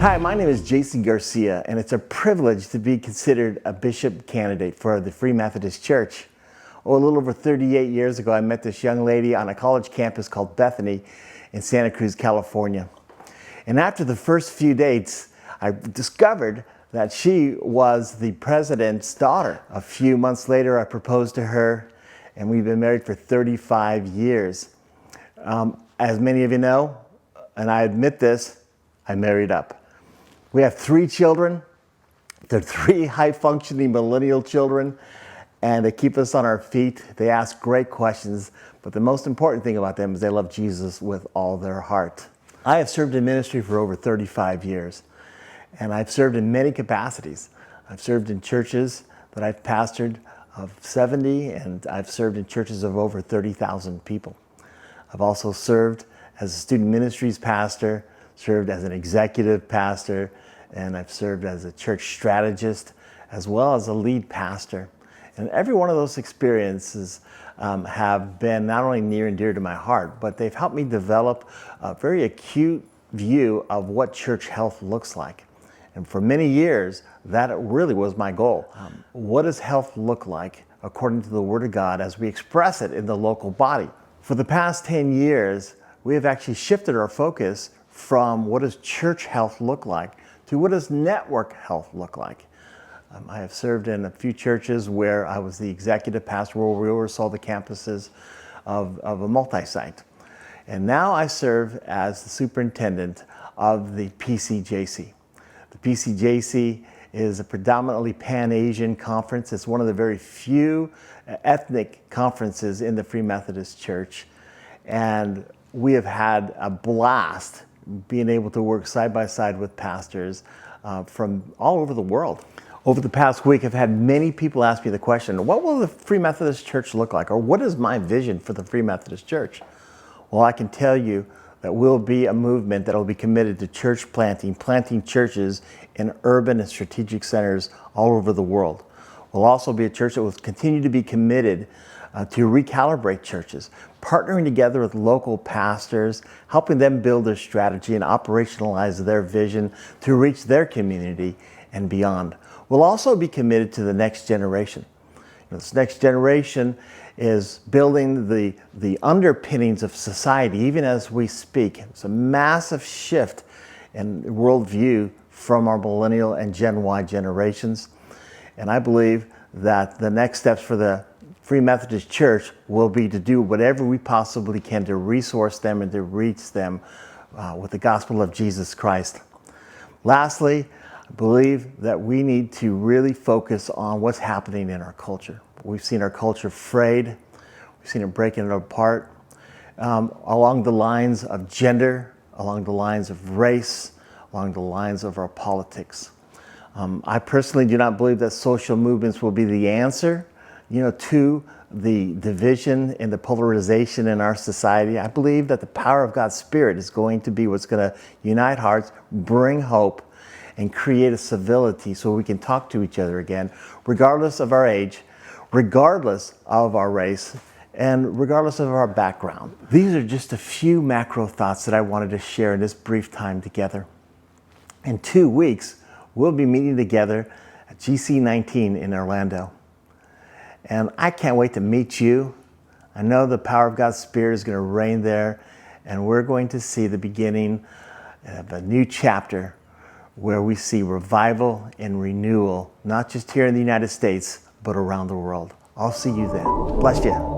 Hi, my name is Garcia, and it's a privilege to be considered a bishop candidate for the Free Methodist Church. Oh, a little over 38 years ago, I met this young lady on a college campus called Bethany in Santa Cruz, California. And after the first few dates, I discovered that she was the president's daughter. A few months later, I proposed to her, and we've been married for 35 years. As many of you know, and I admit this, I married up. We have 3 children. They're 3 high-functioning millennial children, and they keep us on our feet. They ask great questions, but the most important thing about them is they love Jesus with all their heart. I have served in ministry for over 35 years, and I've served in many capacities. I've served in churches that I've pastored of 70, and I've served in churches of over 30,000 people. I've also served as a student ministries pastor, served as an executive pastor, and I've served as a church strategist, as well as a lead pastor. And every one of those experiences have been not only near and dear to my heart, but they've helped me develop a very acute view of what church health looks like. And for many years, that really was my goal. What does health look like according to the Word of God as we express it in the local body? For the past 10 years, we have actually shifted our focus from what does church health look like to what does network health look like. I have served in a few churches where I was the executive pastor, where we oversaw the campuses of a multi-site. And now I serve as the superintendent of the PCJC. The PCJC is a predominantly Pan-Asian conference. It's one of the very few ethnic conferences in the Free Methodist Church. And we have had a blast being able to work side by side with pastors from all over the world. Over the past week, I've had many people ask me the question, what will the Free Methodist Church look like? Or what is my vision for the Free Methodist Church? Well, I can tell you that we'll be a movement that will be committed to church planting churches in urban and strategic centers all over the world. We'll also be a church that will continue to be committed to recalibrate churches, partnering together with local pastors, helping them build their strategy and operationalize their vision to reach their community and beyond. We'll also be committed to the next generation. This next generation is building the underpinnings of society, even as we speak. It's a massive shift in worldview from our millennial and Gen Y generations. And I believe that the next steps for the Free Methodist Church will be to do whatever we possibly can to resource them and to reach them with the gospel of Jesus Christ. Lastly, I believe that we need to really focus on what's happening in our culture. We've seen our culture frayed. We've seen it breaking apart along the lines of gender, along the lines of race, along the lines of our politics. I personally do not believe that social movements will be the answer to the division and the polarization in our society. I believe that the power of God's Spirit is going to be what's going to unite hearts, bring hope, and create a civility so we can talk to each other again, regardless of our age, regardless of our race, and regardless of our background. These are just a few macro thoughts that I wanted to share in this brief time together. In 2 weeks, we'll be meeting together at GC19 in Orlando. And I can't wait to meet you. I know the power of God's Spirit is going to reign there, and we're going to see the beginning of a new chapter where we see revival and renewal, not just here in the United States, but around the world. I'll see you then. Bless you.